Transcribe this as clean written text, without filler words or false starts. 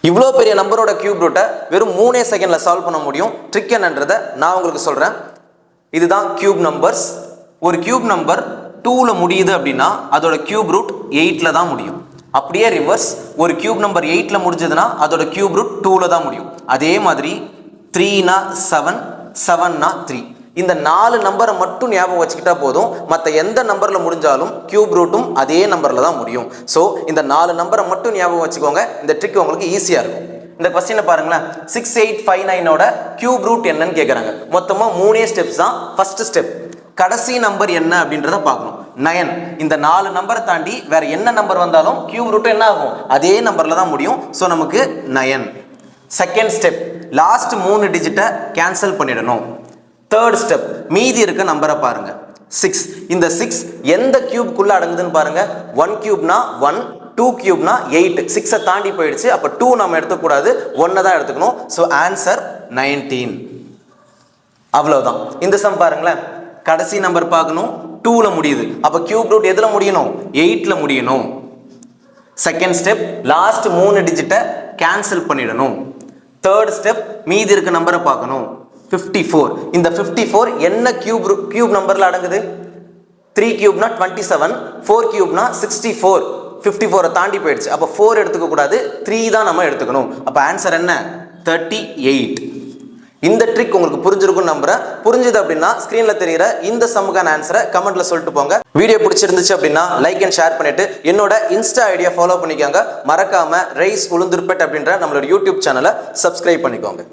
இவ்வளோ பெரிய நம்பரோட கியூப் ரூட்டை வெறும் 3 செகண்டில் சால்வ் பண்ண முடியும். ட்ரிக் என்னன்றதை நான் உங்களுக்கு சொல்கிறேன். இதுதான் கியூப் நம்பர்ஸ். ஒரு கியூப் நம்பர் 2ல் முடியுது அப்படின்னா அதோட கியூப் ரூட் 8ல் தான் முடியும். அப்படியே ரிவர்ஸ், ஒரு கியூப் நம்பர் 8ல் முடிஞ்சதுன்னா அதோட கியூப் ரூட் 2ல் தான் முடியும். அதே மாதிரி 3னா 7, 7னா 3. இந்த 4 நம்பரை மட்டும் ஞாபகம் வச்சுக்கிட்டா போதும். மற்ற எந்த நம்பரில் முடிஞ்சாலும் கியூப் ரூட்டும் அதே நம்பரில் தான் முடியும். ஸோ இந்த 4 நம்பரை மட்டும் ஞாபகம் வச்சுக்கோங்க. இந்த ட்ரிக் உங்களுக்கு ஈஸியாக இருக்கும். இந்த கொஸ்டினை பாருங்களேன். 6859ஓட கியூப் ரூட் என்னன்னு கேட்குறாங்க. மொத்தமாக 3 ஸ்டெப்ஸ் தான். ஃபர்ஸ்ட் ஸ்டெப், கடைசி நம்பர் என்ன அப்படின்றத பார்க்கணும். 9. இந்த 4 நம்பரை தாண்டி வேற என்ன நம்பர் வந்தாலும் கியூப் ரூட் என்ன ஆகும்? அதே நம்பரில் தான் முடியும். ஸோ நமக்கு 9. செகண்ட் ஸ்டெப், லாஸ்ட் 3 டிஜிட்டை கேன்சல் பண்ணிடணும். தேர்ட் ஸ்டெப், மீதி இருக்க நம்பரை பாருங்க. 6. இந்த 6 எந்த கியூப்குள்ள அடங்குதுன்னு பாருங்க. 1 கியூப்னா 1, 2 கியூப்னா 8. 6 தாண்டி போயிடுச்சு. அப்போ 2 நம்ம எடுத்துக்கூடாது, 1 தான் எடுத்துக்கணும். So answer 19. அவ்வளவுதான். இந்த சம் பாருங்களேன். கடைசி நம்பர் பார்க்கணும், 2ல் முடியுது. அப்போ கியூப் ரூட் எதில் முடியணும்? 8ல் முடியணும். செகண்ட் ஸ்டெப், லாஸ்ட் 3 டிஜிட்டை கேன்சல் பண்ணிடணும். தேர்ட் ஸ்டெப், மீதி இருக்க நம்பரை பார்க்கணும். 54. இந்த 54 என்ன கியூப் நம்பர்ல அடங்குது? 3 கியூப்னா 27, 4 கியூப்னா 64. 54 தாண்டி போயிடுச்சு. அப்போ 4 எடுத்துக்க கூடாது, 3 தான் நம்ம எடுத்துக்கணும். அப்போ ஆன்சர் என்ன? 38. இந்த ட்ரிக் உங்களுக்கு புரிஞ்சிருக்கும் நம்புறேன். புரிஞ்சுது அப்படின்னா ஸ்கிரீன்ல தெரியுற இந்த சம்முக்கான ஆன்சரை கமெண்ட்ல சொல்லிட்டு போங்க. வீடியோ பிடிச்சிருந்துச்சு அப்படின்னா லைக் அண்ட் ஷேர் பண்ணிட்டு என்னோட இன்ஸ்டா ஐடியா ஃபாலோ பண்ணிக்கோங்க. மறக்காம ரைஸ் உளுந்துருப்பேட் அப்படின்ற நம்மளோட யூடியூப் சேனலை சப்ஸ்கிரைப் பண்ணிக்கோங்க.